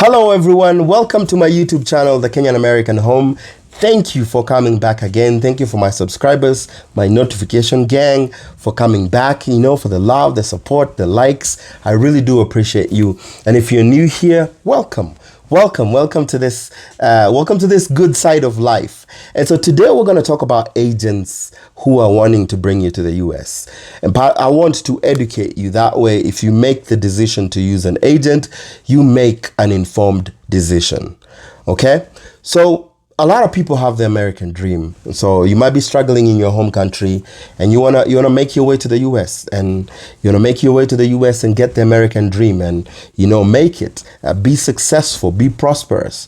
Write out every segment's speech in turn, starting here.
Hello everyone, welcome to my YouTube channel, The Kenyan American Home. Thank you for coming back again. Thank you for my subscribers, my notification gang, for coming back, for the love, the support, the likes. I really do appreciate you. And if you're new here, welcome. Welcome to this good side of life. And so today we're going to talk about agents who are wanting to bring you to the US. And I want to educate you that way. If you make the decision to use an agent, you make an informed decision. Okay? So a lot of people have the American dream. So you might be struggling in your home country and you wanna make your way to the US, and you wanna make your way to the US and get the American dream and make it, be successful, be prosperous.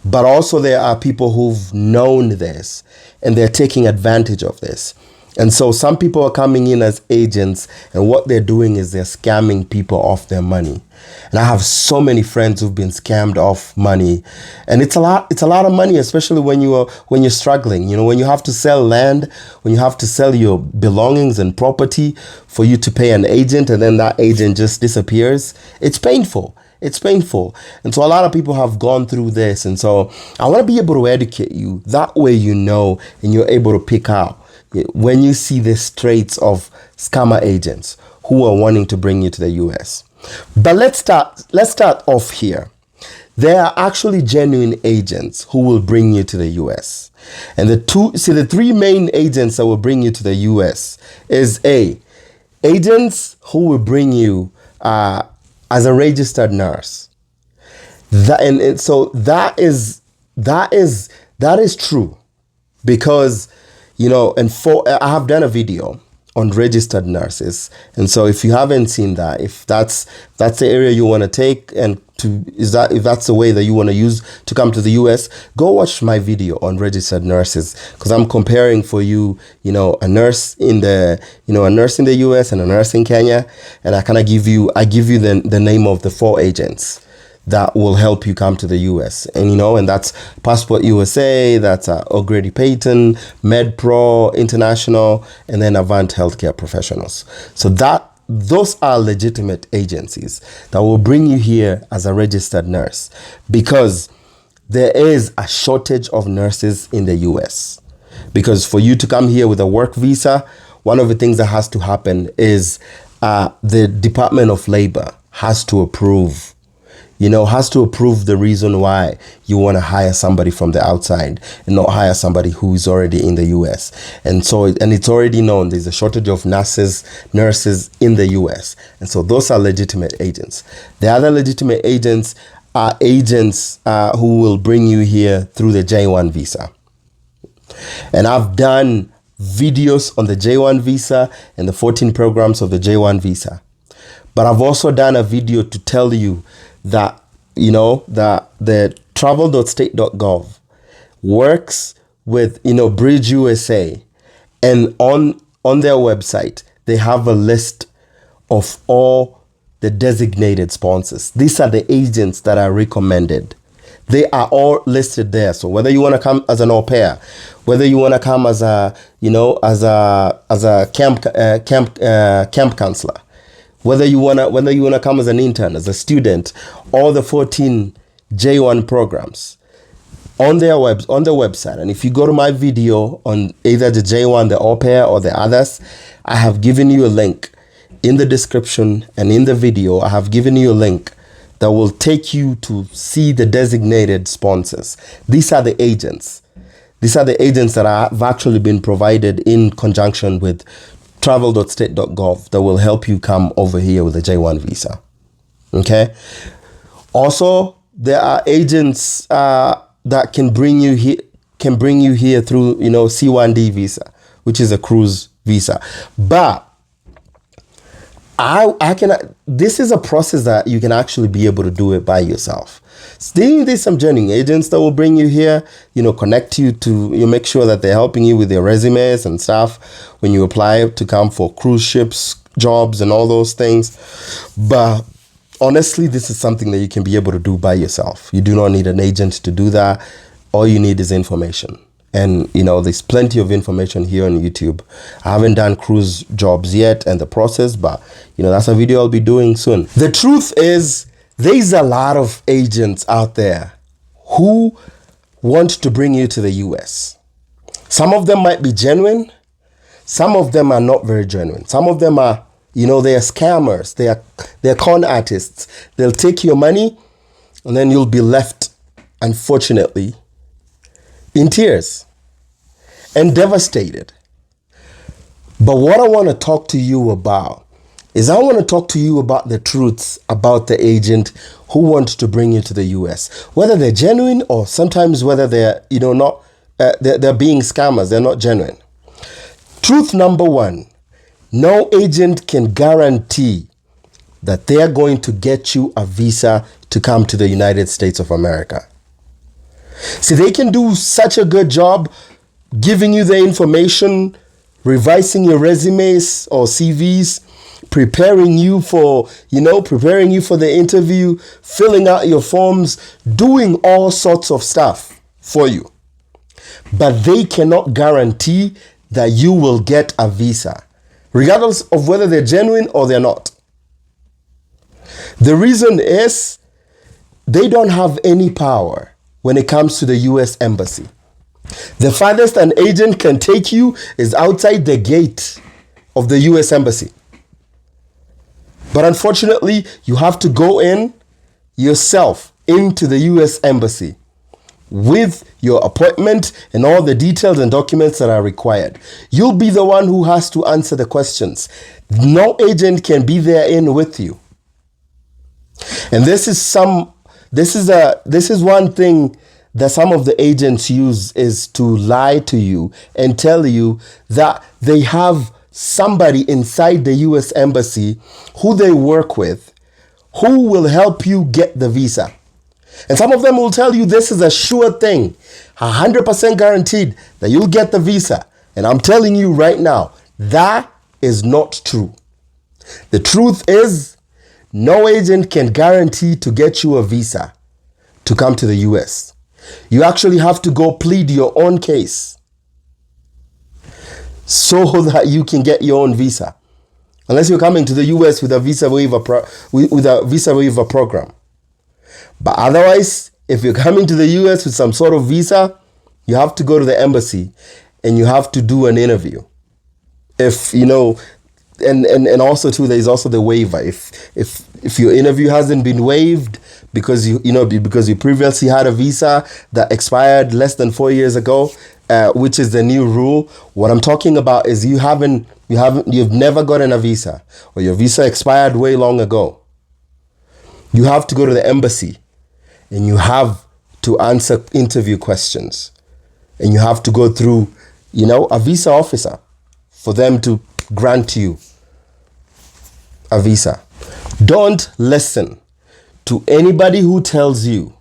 But also there are people who've known this and they're taking advantage of this. And so some people are coming in as agents, and what they're doing is they're scamming people off their money. And I have so many friends who've been scammed off money, and it's a lot of money, especially when you're struggling. When you have to sell land, when you have to sell your belongings and property for you to pay an agent, and then that agent just disappears. It's painful. It's painful. And so a lot of people have gone through this. And so I want to be able to educate you. That way and you're able to pick out when you see the traits of scammer agents who are wanting to bring you to the US. But let's start off here. There are actually genuine agents who will bring you to the US. And the three main agents that will bring you to the US is agents who will bring you as a registered nurse. So that is true, because I have done a video on registered nurses. And so if you haven't seen that, if that's the area you want to take, and if that's the way that you want to use to come to the US, go watch my video on registered nurses, because I'm comparing for you, a nurse in the US and a nurse in Kenya, and I give you the name of the 4 agents that will help you come to the US. And that's Passport USA, that's O'Grady Payton, MedPro International, and then Avant Healthcare Professionals. So those are legitimate agencies that will bring you here as a registered nurse, because there is a shortage of nurses in the US. Because for you to come here with a work visa, one of the things that has to happen is the Department of Labor has to approve the reason why you want to hire somebody from the outside and not hire somebody who's already in the US. And it's already known there's a shortage of nurses in the US. And so those are legitimate agents. The other legitimate agents are agents who will bring you here through the J1 visa. And I've done videos on the J1 visa and the 14 programs of the J1 visa. But I've also done a video to tell you that the travel.state.gov works with Bridge USA, and on their website they have a list of all the designated sponsors. These are the agents that are recommended. They are all listed there. So whether you want to come as an au pair, whether you want to come as a camp counselor, whether you wanna come as an intern, as a student, all the 14 J1 programs on their website. And if you go to my video on either the J1, the au pair, or the others, I have given you a link in the description, and in the video I have given you a link that will take you to see the designated sponsors. These are the agents. These are the agents that have actually been provided in conjunction with travel.state.gov that will help you come over here with a J1 visa. Okay. Also, there are agents that can bring you here through C1D visa, which is a cruise visa. But this is a process that you can actually be able to do it by yourself. There's some genuine agents that will bring you here, connect you to, make sure that they're helping you with your resumes and stuff when you apply to come for cruise ships, jobs, and all those things. But honestly, this is something that you can be able to do by yourself. You do not need an agent to do that. All you need is information. And, there's plenty of information here on YouTube. I haven't done cruise jobs yet and the process, but, that's a video I'll be doing soon. The truth is, There's a lot of agents out there who want to bring you to the US. Some of them might be genuine. Some of them are not very genuine. Some of them are, they are scammers. They're con artists. They'll take your money and then you'll be left, unfortunately, in tears and devastated. But what I want to talk to you about is I want to talk to you about the truths about the agent who wants to bring you to the US, whether they're genuine or sometimes whether they're, not, they're being scammers, they're not genuine. Truth number one, no agent can guarantee that they're going to get you a visa to come to the United States of America. See, they can do such a good job giving you the information, revising your resumes or CVs, preparing you for the interview, filling out your forms, doing all sorts of stuff for you. But they cannot guarantee that you will get a visa, regardless of whether they're genuine or they're not. The reason is they don't have any power when it comes to the US Embassy. The farthest an agent can take you is outside the gate of the US Embassy. But unfortunately, you have to go in yourself into the US Embassy with your appointment and all the details and documents that are required. You'll be the one who has to answer the questions. No agent can be there in with you. And this is one thing that some of the agents use, is to lie to you and tell you that they have somebody inside the US Embassy who they work with who will help you get the visa. And some of them will tell you this is a sure thing, 100% guaranteed that you'll get the visa. And I'm telling you right now, that is not true. The truth is, no agent can guarantee to get you a visa to come to the US. You actually have to go plead your own case so that you can get your own visa. Unless you're coming to the US with a visa waiver program. But otherwise, if you're coming to the US with some sort of visa, you have to go to the embassy and you have to do an interview. And also too, there's also the waiver. If your interview hasn't been waived because you previously had a visa that expired less than 4 years ago, which is the new rule. What I'm talking about is you've never gotten a visa, or your visa expired way long ago. You have to go to the embassy and you have to answer interview questions, and you have to go through, a visa officer for them to grant you a visa. Don't listen to anybody who tells you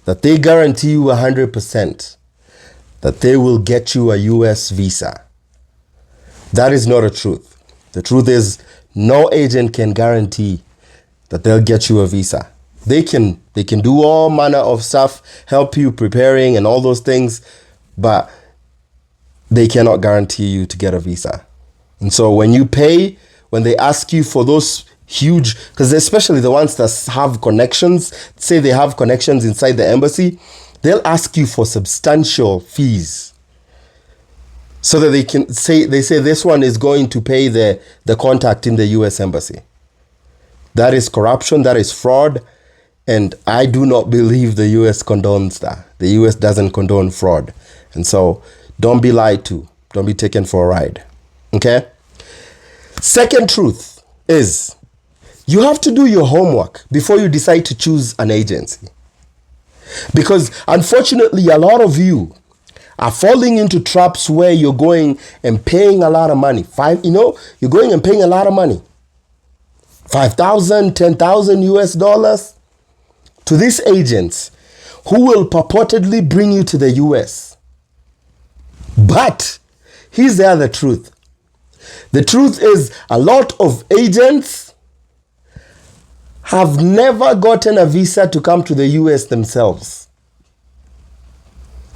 that they guarantee you 100% that they will get you a US visa. That is not a truth. The truth is, no agent can guarantee that they'll get you a visa. They can do all manner of stuff, help you preparing and all those things, but they cannot guarantee you to get a visa. And so when they ask you for those huge, because especially the ones that have connections, say they have connections inside the embassy, they'll ask you for substantial fees so that they say this one is going to pay the contact in the US Embassy. That is corruption, that is fraud, and I do not believe the US condones that. The US doesn't condone fraud. And so don't be lied to. Don't be taken for a ride. Okay? Second truth is, you have to do your homework before you decide to choose an agency. Because unfortunately, a lot of you are falling into traps where you're going and paying a lot of money. You're going and paying a lot of money. $5,000, $10,000 US dollars to these agents who will purportedly bring you to the US. But here's the other truth. The truth is, a lot of agents have never gotten a visa to come to the US themselves.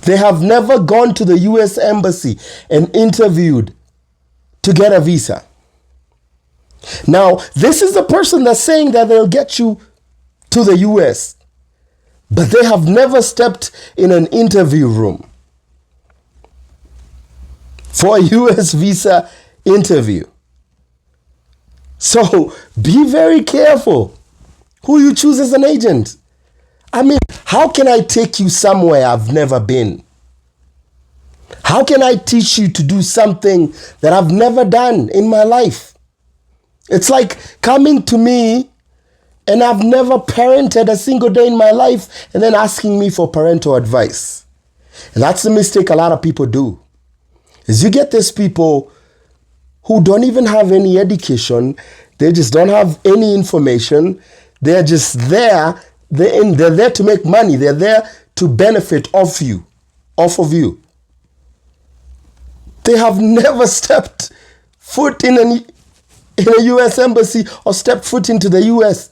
They have never gone to the US Embassy and interviewed to get a visa. Now, this is the person that's saying that they'll get you to the US, but they have never stepped in an interview room for a US visa interview. So be very careful who you choose as an agent. I mean, how can I take you somewhere I've never been? How can I teach you to do something that I've never done in my life? It's like coming to me and I've never parented a single day in my life and then asking me for parental advice. And that's the mistake a lot of people do. Is you get these people who don't even have any education. They just don't have any information. They're just there. They're there to make money. They're there to benefit off of you. They have never stepped foot in a US embassy or stepped foot into the US.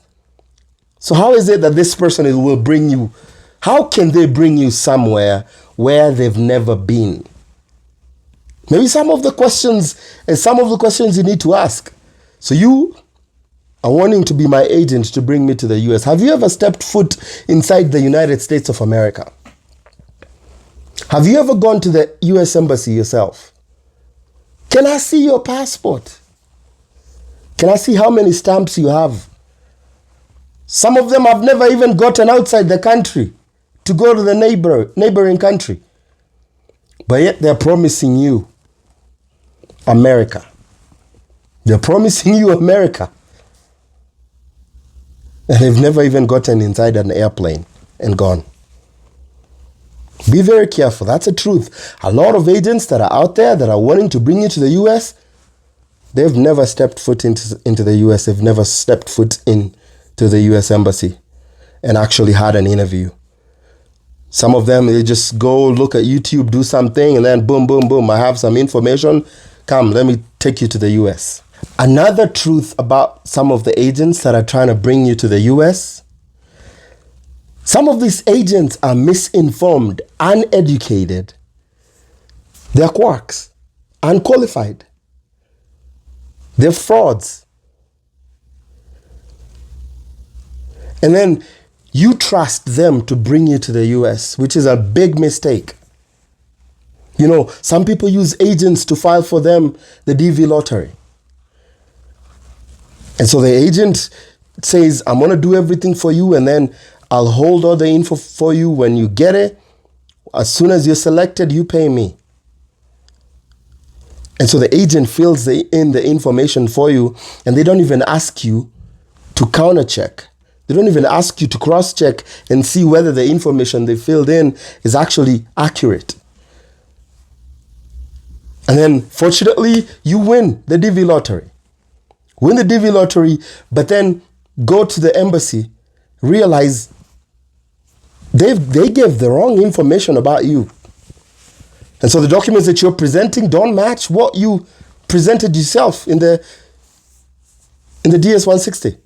So how is it that this person will bring you? How can they bring you somewhere where they've never been? Maybe some of the questions you need to ask. So you are wanting to be my agent to bring me to the US. Have you ever stepped foot inside the United States of America? Have you ever gone to the US embassy yourself? Can I see your passport? Can I see how many stamps you have? Some of them have never even gotten outside the country to go to the neighboring country. But yet they're promising you America. They're promising you America. And they've never even gotten inside an airplane and gone. Be very careful. That's the truth. A lot of agents that are out there that are wanting to bring you to the US, they've never stepped foot into the US. They've never stepped foot into the US embassy and actually had an interview. Some of them, they just go look at YouTube, do something, and then boom, boom, boom, I have some information. Come, let me take you to the US. Another truth about some of the agents that are trying to bring you to the US, some of these agents are misinformed, uneducated. They're quacks, unqualified. They're frauds. And then you trust them to bring you to the US, which is a big mistake. You know, some people use agents to file for them the DV lottery. And so the agent says, I'm going to do everything for you, and then I'll hold all the info for you when you get it. As soon as you're selected, you pay me. And so the agent fills in the information for you, and they don't even ask you to counter check. They don't even ask you to cross check and see whether the information they filled in is actually accurate. And then, fortunately, you win the DV lottery. Win the DV lottery, but then go to the embassy, realize they gave the wrong information about you. And so the documents that you're presenting don't match what you presented yourself in the DS-160.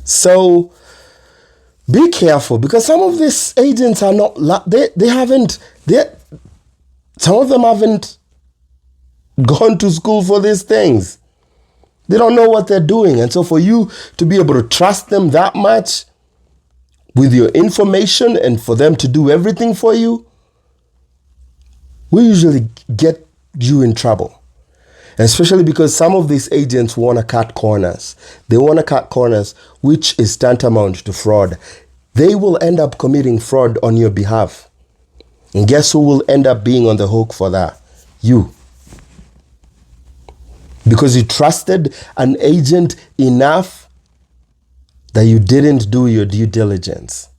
So be careful, because some of these agents are not, some of them haven't gone to school for these things. They don't know what they're doing. And so for you to be able to trust them that much with your information and for them to do everything for you, we usually get you in trouble. And especially because some of these agents want to cut corners. They want to cut corners, which is tantamount to fraud. They will end up committing fraud on your behalf. And guess who will end up being on the hook for that? You. Because you trusted an agent enough that you didn't do your due diligence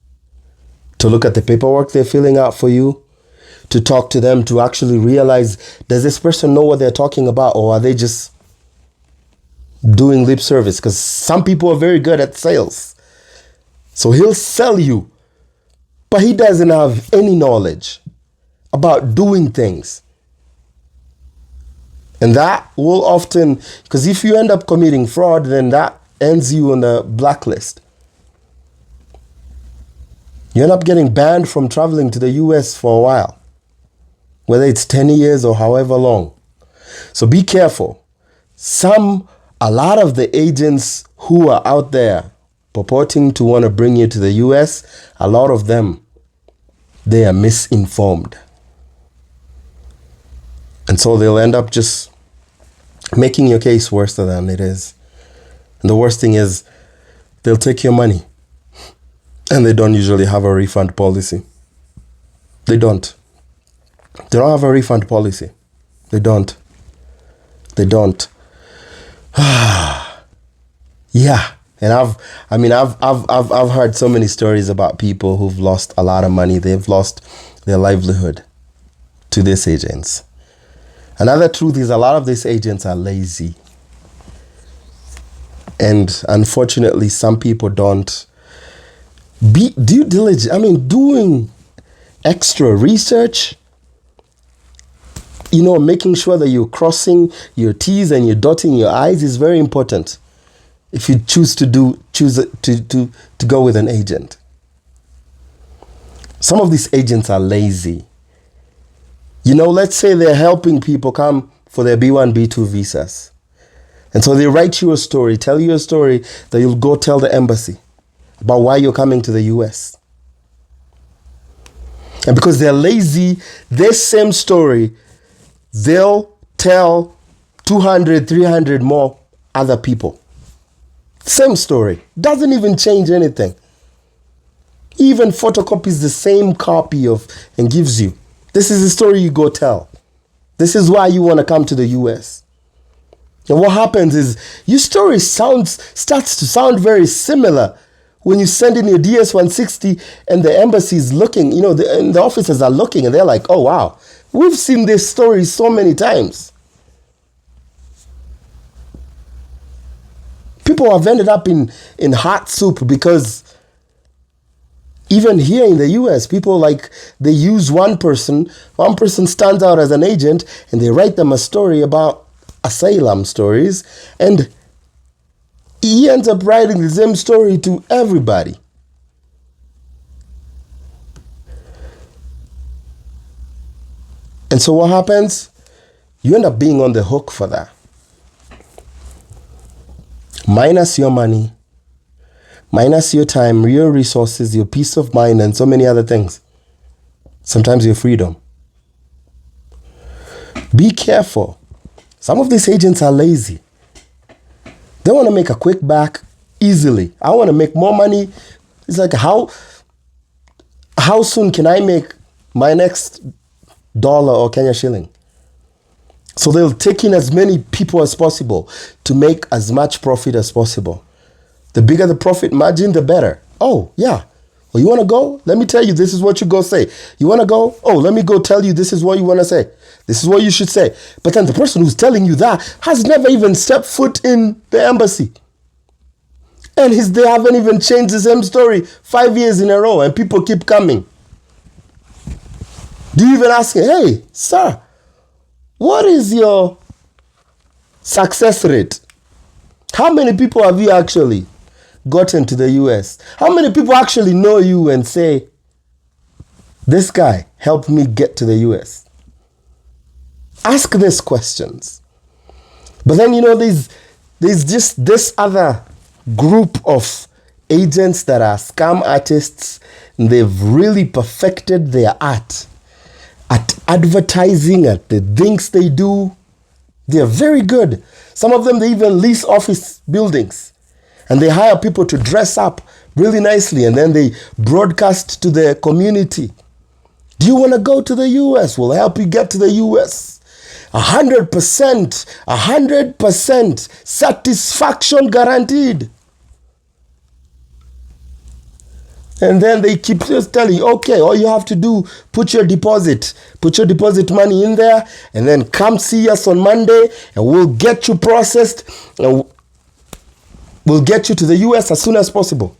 to look at the paperwork they're filling out for you, to talk to them, to actually realize, does this person know what they're talking about, or are they just doing lip service? Because some people are very good at sales. So he'll sell you, but he doesn't have any knowledge about doing things. And that will often, because if you end up committing fraud, then that ends you on the blacklist. You end up getting banned from traveling to the US for a while, whether it's 10 years or however long. So be careful. Some a lot of the agents who are out there purporting to want to bring you to the US, a lot of them, they are misinformed. And so they'll end up just making your case worse than it is. And the worst thing is, they'll take your money. And they don't usually have a refund policy. They don't. They don't have a refund policy. They don't. They don't. Yeah. And I've heard so many stories about people who've lost a lot of money. They've lost their livelihood to these agents. Another truth is a lot of these agents are lazy. And unfortunately, some people don't be due diligent. Doing extra research, making sure that you're crossing your T's and you're dotting your I's is very important. If you choose to go with an agent. Some of these agents are lazy. Let's say they're helping people come for their B1, B2 visas. And so they write you a story, tell you a story that you'll go tell the embassy about why you're coming to the US. And because they're lazy, this same story, they'll tell 200, 300 more other people. Same story. Doesn't even change anything. Even photocopies the same copy and gives you. This is the story you go tell. This is why you want to come to the US. And what happens is your story starts to sound very similar when you send in your DS-160 and the embassy is looking, and the officers are looking and they're like, oh, wow, we've seen this story so many times. People have ended up in hot soup because even here in the US, people they use one person stands out as an agent and they write them a story about asylum stories, and he ends up writing the same story to everybody. And so what happens? You end up being on the hook for that. Minus your money, minus your time, your resources, your peace of mind, and so many other things. Sometimes your freedom. Be careful. Some of these agents are lazy. They want to make a quick buck easily. I want to make more money. It's like, how soon can I make my next dollar or Kenya shilling? So they'll take in as many people as possible to make as much profit as possible. The bigger the profit margin, the better. Oh, yeah. Well, you want to go? Let me tell you, this is what you go say. You want to go? Oh, let me go tell you, this is what you want to say. This is what you should say. But then the person who's telling you that has never even stepped foot in the embassy. And they haven't even changed the same story 5 years in a row, and people keep coming. Do you even ask him, hey, sir, what is your success rate? How many people have you actually gotten to the US? How many people actually know you and say, this guy helped me get to the US? Ask these questions. But then, there's just this other group of agents that are scam artists, and they've really perfected their art at advertising, at the things they do. They're very good. Some of them, they even lease office buildings and they hire people to dress up really nicely, and then they broadcast to the community. Do you want to go to the US? We'll help you get to the US. 100% satisfaction guaranteed. And then they keep just telling you, okay, all you have to do, put your deposit money in there, and then come see us on Monday, and we'll get you processed, and we'll get you to the US as soon as possible.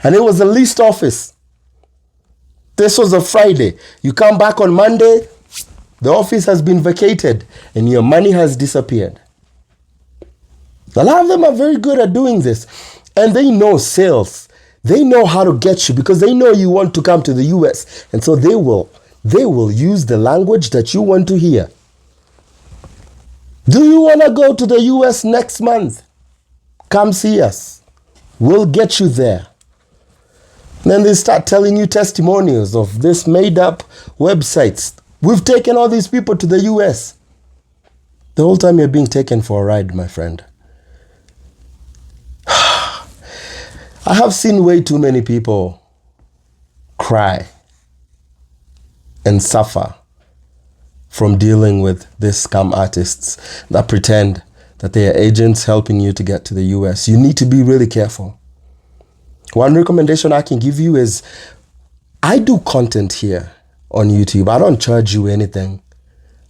And it was a leased office. This was a Friday. You come back on Monday, the office has been vacated, and your money has disappeared. A lot of them are very good at doing this. And they know sales. They know how to get you because they know you want to come to the US. And so they will use the language that you want to hear. Do you want to go to the US next month? Come see us. We'll get you there. Then they start telling you testimonials of this made up websites. We've taken all these people to the US. The whole time you're being taken for a ride, my friend. I have seen way too many people cry and suffer from dealing with these scam artists that pretend that they are agents helping you to get to the US. You need to be really careful. One recommendation I can give you is, I do content here on YouTube. I don't charge you anything.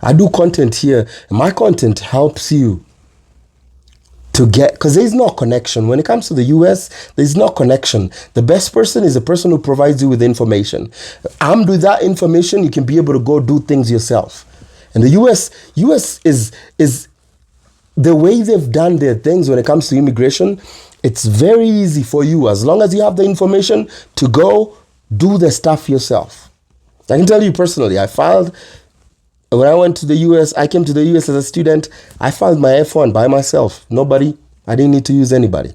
I do content here, and my content helps you to get, because there's no connection. When it comes to the US, there's no connection. The best person is the person who provides you with information. Armed with that information, you can be able to go do things yourself. And the US is the way they've done their things when it comes to immigration. It's very easy for you, as long as you have the information, to go do the stuff yourself. I can tell you personally, when I went to the US, I came to the US as a student, I filed my F1 by myself. Nobody, I didn't need to use anybody.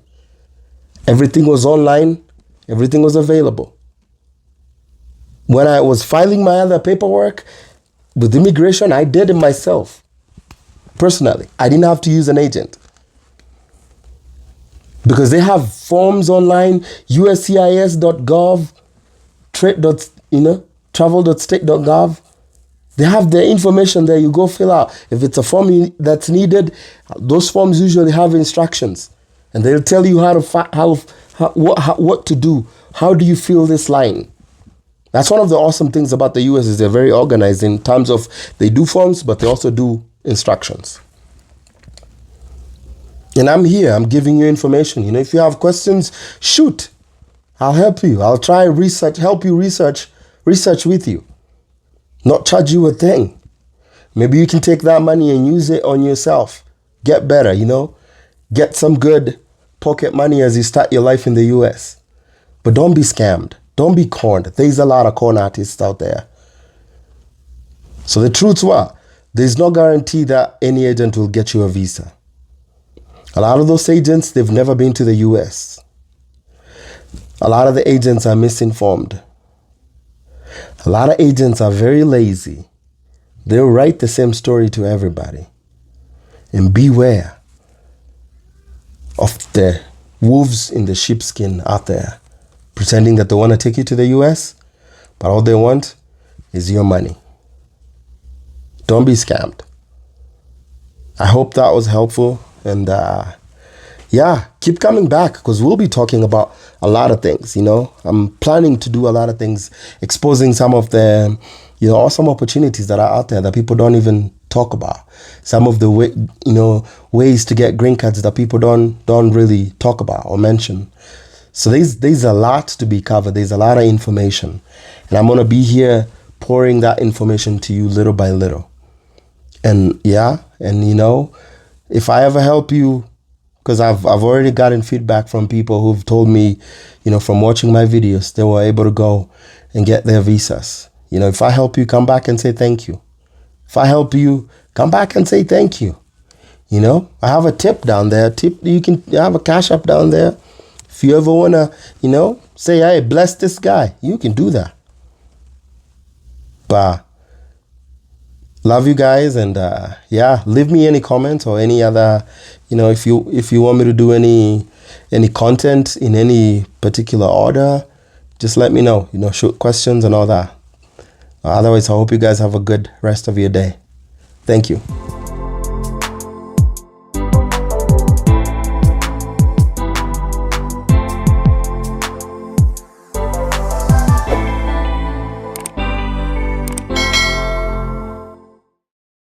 Everything was online, everything was available. When I was filing my other paperwork with immigration, I did it myself. Personally, I didn't have to use an agent. Because they have forms online, uscis.gov, travel.state.gov. They have the information there. You go fill out. If it's a form that's needed, those forms usually have instructions, and they'll tell you what to do. How do you fill this line? That's one of the awesome things about the US, is they're very organized in terms of, they do forms, but they also do instructions. And I'm here, I'm giving you information. If you have questions, shoot. I'll help you. I'll try help you research with you. Not charge you a thing. Maybe you can take that money and use it on yourself. Get better, Get some good pocket money as you start your life in the US. But don't be scammed. Don't be conned. There's a lot of con artists out there. So the truth's what? There's no guarantee that any agent will get you a visa. A lot of those agents, they've never been to the US. A lot of the agents are misinformed. A lot of agents are very lazy. They'll write the same story to everybody. And beware of the wolves in the sheepskin out there, pretending that they want to take you to the US, but all they want is your money. Don't be scammed. I hope that was helpful. And keep coming back, because we'll be talking about a lot of things. I'm planning to do a lot of things, exposing some of the awesome opportunities that are out there that people don't even talk about. Some of the ways to get green cards that people don't really talk about or mention. So there's a lot to be covered. There's a lot of information, and I'm gonna be here pouring that information to you little by little. And if I ever help you, because I've already gotten feedback from people who've told me, from watching my videos, they were able to go and get their visas. If I help you, come back and say thank you. If I help you, come back and say thank you. I have a tip down there. You have a CashApp down there. If you ever want to, say, hey, bless this guy, you can do that. But love you guys, and leave me any comments or any other, if you want me to do any content in any particular order, just let me know, shoot questions and all that. Otherwise, I hope you guys have a good rest of your day. Thank you.